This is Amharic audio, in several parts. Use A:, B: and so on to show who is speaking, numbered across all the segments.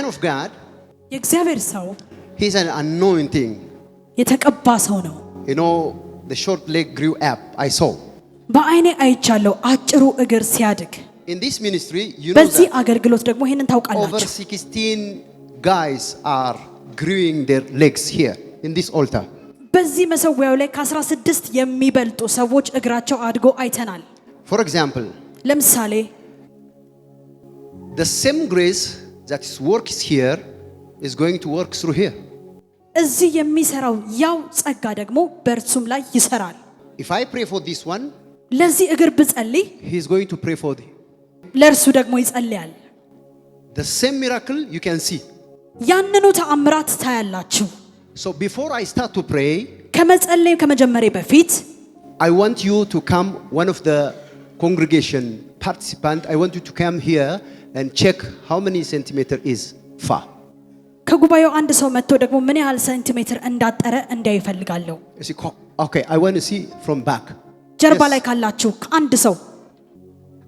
A: man of God,
B: የእግዚአብሔር ሰው
A: he's an anointing.
B: የተቀባ ሰው ነው።
A: You know, the short leg grew up. I saw.
B: በአይኔ አይቻለሁ አጭሩ እግር ሲያድግ።
A: In this ministry, you know
B: በዚህ
A: that
B: አገልግሎት ደግሞ ይሄንን
A: over
B: ታውቃላችሁ።
A: 16 guys are growing their legs here in this altar.
B: በዚህ መሰዊያው ላይ ከ16 የሚበልጡ ሰዎች እግራቸው አድጎ አይተናል።
A: For example,
B: ለምሳሌ
A: the same grace that works here is going to work through here.
B: እዚህ የሚሰራው ያው ጸጋ ደግሞ በእርሱም ላይ ይሰራል።
A: If I pray for this one,
B: ለዚህ እግር ብጸልይ
A: he is going to pray for the
B: ለእርሱ ደግሞ ይጸልያል።
A: same miracle you can see.
B: ያንኑ ተአምራት ታያላችሁ።
A: So before I start to pray,
B: ከመጸለይ ከመጀመሬ በፊት
A: I want you to come, one of the congregation participant, I want you to come here and check how many centimeter is far.
B: ከጉባኤው አንድ ሰው መጥቶ ደግሞ ምን ያህል ሴንቲሜትር እንዳጠረ እንዲያይ ይፈልጋለሁ።
A: Okay, I want to see from back.
B: ጀርባ ላይ ካላችሁ አንድ ሰው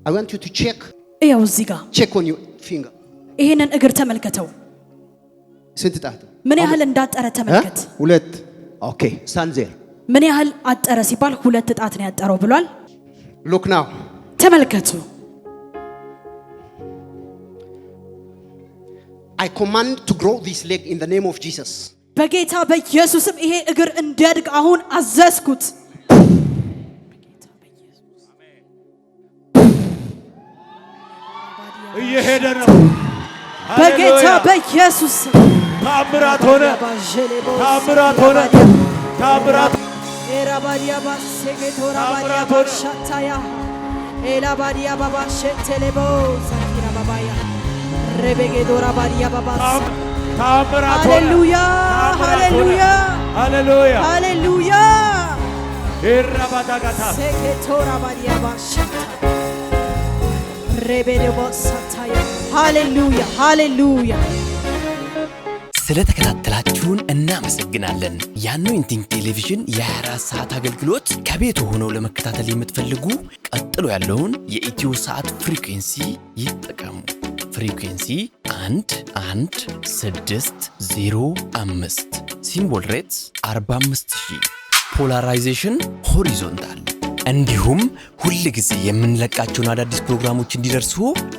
A: I want you to check.
B: እያው እዚህ ጋር
A: Check on your finger.
B: ይሄንን እግር ተመልከተው።
A: ስንት ጣት?
B: ምን ያህል እንዳጠረ ተመልከት።
A: ሁለት። Okay, stand there.
B: ምን ያህል አጠረ ሲባል ሁለት ጣት ነው ያጠረው ብሏል።
A: Look now.
B: ተመልከቱ።
A: I command to grow this leg in the name of Jesus.
B: በጌታ በኢየሱስም ይሄ እግር እንዲያድግ አሁን አዘዝኩት።
C: እየሄደ ነው።
B: በጌታ በኢየሱስ
C: ታምራት ሆነ። ታምራት ሆነ። ታምራት
B: ኤራባዲያ ባሰጌቶራ ባዲያ ቦርሻታያ ኤላባዲያ ባባሸቴሌቦ ሳኪራ ባባያ ረቤጌዶራ ባዲያ ባባስ
C: ታምራት ሆነ።
B: ሃሌሉያ ሃሌሉያ
C: ሃሌሉያ
B: ሃሌሉያ
C: ኤራባዳጋታ
B: ሰጌቶራ ባዲያ ባሸታ ረቤዴቦ ሳታያ ሃሌሉያ ሃሌሉያ።
D: ስለተከታተላችሁን እናመሰግናለን። የአኖይንቲንግ ቴሌቪዥን የ24 ሰዓት አገልግሎት ከቤቱ ሆነው ለመከታተል የምትፈልጉ ቀጥሎ ያለውን የኢትዮ ሰዓት ፍሪኩዌንሲ ይጠቀሙ። ፍሪኩዌንሲ 11605 ሲምቦል ሬትስ 45000 ፖላራይዜሽን ሆሪዞንታል። እንዲሁም ሁል ጊዜ የምንለቃቸውን አዳዲስ ፕሮግራሞች እንዲደርሱ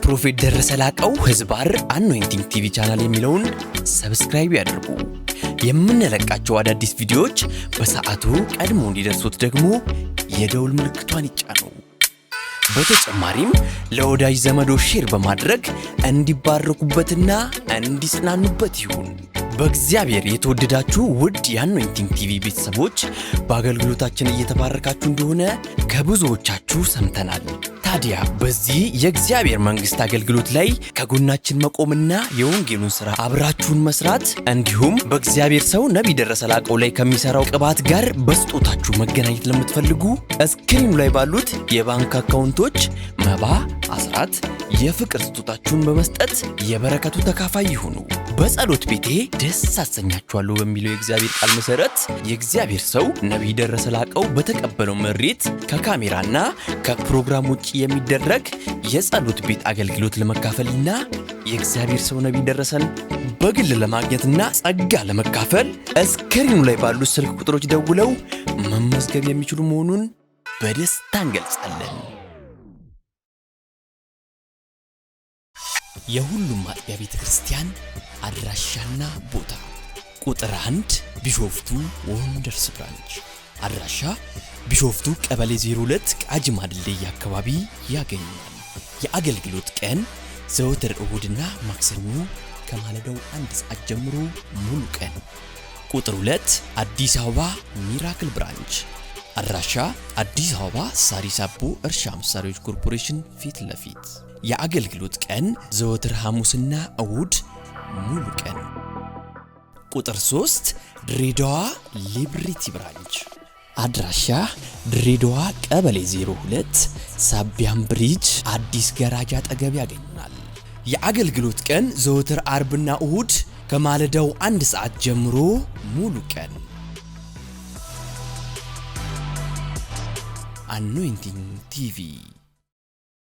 D: ፕሮፌት ደረሰ ላቀው ህዝባር አኖይንቲንግ ቲቪ ቻናል የሚለውን ሰብስክራይብ ያድርጉ። የምንለቃቸው አዳዲስ ቪዲዮዎች በሰዓቱ ቀድሞ እንዲደርሱት ደግሞ የደውል ምልክቷን ይጫኑ። በተጨማሪም ለወዳጅ ዘመዶ ሼር በማድረግ እንዲባረኩበትና እንዲጽናኑበት ይሁን። በእግዚአብሔር የተወደዳችሁ ውድ የአኖይንቲንግ ቲቪ ቤተሰቦች በአገልግሎታችን እየተባረካችሁ እንደሆነ ከብዙዎቻችሁ ሰምተናል። ታዲያ በዚህ የእግዚአብሔር መንግስት አገልግሎት ላይ ከጎናችን መቆምና የወንጌሉን ሥራ አብራችሁን መስራት እንዲሁም በእግዚአብሔር ሰው ነቢይ ደረሰ ላቀው ላይ ከሚሰራው ቅባት ጋር በስጦታችሁ መገናኘት ለምትፈልጉ እስክሪኑ ላይ ባሉት የባንክ አካውንቶች መባ፣ አስራት፣ የፍቅር ስጦታችሁን በመስጠት የበረከቱ ተካፋይ ይሁኑ። በጸሎት ቤቴ ደስ አሰኛችኋለሁ በሚለው የእግዚአብሔር ቃል መሰረት የእግዚአብሔር ሰው ነቢይ ደረሰ ላቀው በተቀበለው መሬት ከካሜራና ከፕሮግራም ውጪ የሚደረግ የጸሎት ቤት አገልግሎት ለመካፈልና የእግዚአብሔር ሰው ነቢይ ደረሰን በግል ለማግኘትና ጸጋ ለመካፈል እስክሪኑ ላይ ባሉት ስልክ ቁጥሮች ደውለው መመዝገብ የሚችሉ መሆኑን በደስታ እንገልጻለን። የሁሉም አጥቢያ ቤተ ክርስቲያን አድራሻና ቦታ ቁጥር 1 ቢሾፍቱ ወንደርስ ብራንች አድራሻ ቢሾፍቱ ቀበሌ 02 ቃጂማ ድልድይ አካባቢ ያገኛል። የአገልግሎት ቀን ዘወትር እሁድና ማክሰኞ ከማለዳው 1 ሰዓት ጀምሮ ሙሉ ቀን። ቁጥር 2 አዲስ አበባ ሚራክል ብራንች አድራሻ አዲስ አበባ ሳሪስ አቦ እርሻ መሳሪያዎች ኮርፖሬሽን ፊት ለፊት። የአገልግሎት ቀን ዘወትር ሐሙስና እሁድ ሙሉ ቀን። ቁጥር 3 ድሬዳዋ ሊብሪቲ ብራንች አድራሻ ድሬዳዋ ቀበሌ 02 ሳቢያም ብሪጅ አዲስ ገራጃ አጠገብ ያገኛል። የአገልግሎት ቀን ዘወትር አርብና እሁድ ከማለዳው 1 ሰዓት ጀምሮ ሙሉ ቀን። አኖይንቲንግ ቲቪ